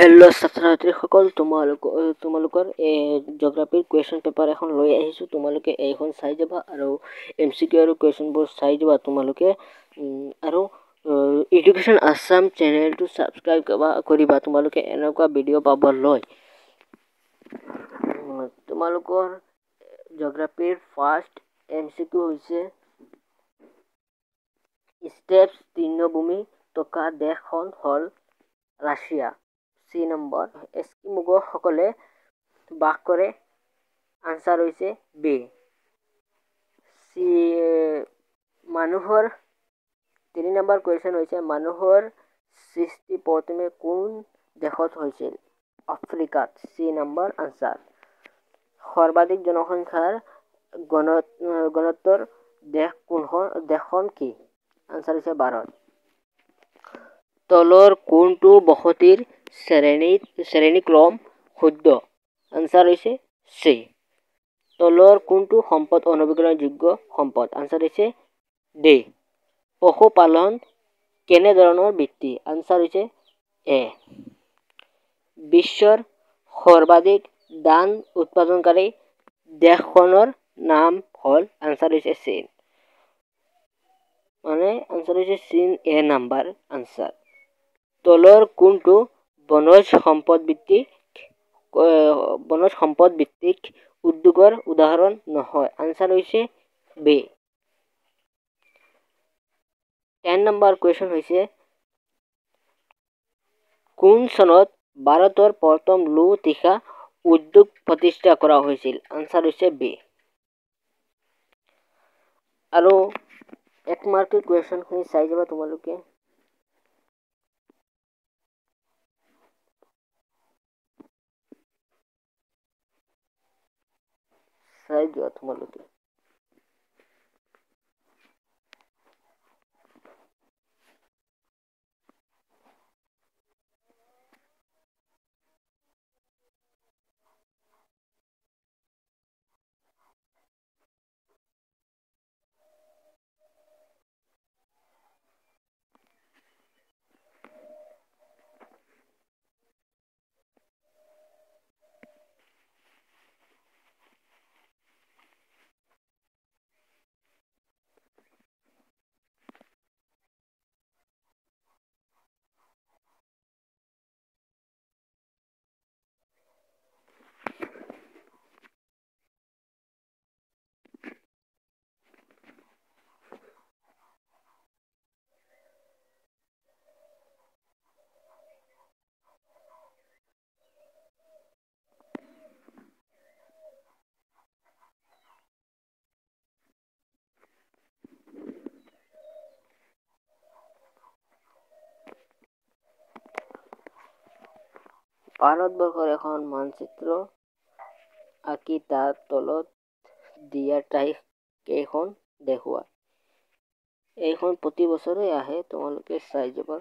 Hello' ছাত্ৰ-ছাত্ৰীসকল, তোমালোকৰ জিঅ'গ্ৰাফিৰ question paper এখন লৈ আহিছোঁ। তোমালোকে এইখন চাই যাবা আৰু MCQ আৰু কুৱেশ্যনবোৰ চাই যাবা তোমালোকে। আৰু এডুকেশ্যন আছাম চেনেলটো ছাবস্ক্ৰাইব কৰিবা তোমালোকে এনেকুৱা ভিডিঅ' পাবলৈ। তোমালোকৰ জিঅ'গ্ৰাফিৰ ফাৰ্ষ্ট MCQ হৈছে ষ্টেপছ তৃণভূমি থকা দেশখন হ'ল ৰাছিয়া। চি নম্বৰ, এস্কিমোসকলে বাস কৰে। আনচাৰ হৈছে বি। চি মানুহৰ 3 নম্বৰ কুৱেশ্যন হৈছে মানুহৰ সৃষ্টি প্ৰথমে কোন দেশত হৈছিল? আফ্ৰিকাত। C number answer. সৰ্বাধিক জনসংখ্যাৰ গণতন্ত্ৰৰ দেশখন কি? আনচাৰ হৈছে ভাৰত। তলৰ কোনটো বসতিৰ শ্ৰেণীক্ৰম শুদ্ধ? আনচাৰ হৈছে চি। তলৰ কোনটো সম্পদ অনৱীকৰণযোগ্য সম্পদ? আনচাৰ হৈছে ডি। পশুপালন কেনেধৰণৰ বৃত্তি? আনচাৰ হৈছে এ। বিশ্বৰ সৰ্বাধিক ধান উৎপাদনকাৰী দেশখনৰ নাম হ'ল? আনচাৰ হৈছে চীন। আনচাৰ হৈছে চীন, এ নম্বৰ আনচাৰ। তলৰ কোনটো বনজ সম্পদ ভিত্তিক উদ্যোগৰ উদাহৰণ নহয়? আনচাৰ হৈছে বি। 10 নম্বৰ কুৱেশ্যন হৈছে কোন চনত ভাৰতৰ প্ৰথম লো-তীখা উদ্যোগ প্ৰতিষ্ঠা কৰা হৈছিল? আনচাৰ হৈছে বি। আৰু 1 মাৰ্কৰ কুৱেশ্যনখিনি চাই যাবা তোমালোকে। চাই যোৱা তোমালোকে। ভাৰতবৰ্ষৰ এখন মানচিত্ৰ আঁকি তাৰ তলত দিয়া তাৰিখ কেইখন দেখুওৱা। এইখন প্ৰতি বছৰে আহে, তোমালোকে চাই যাবা।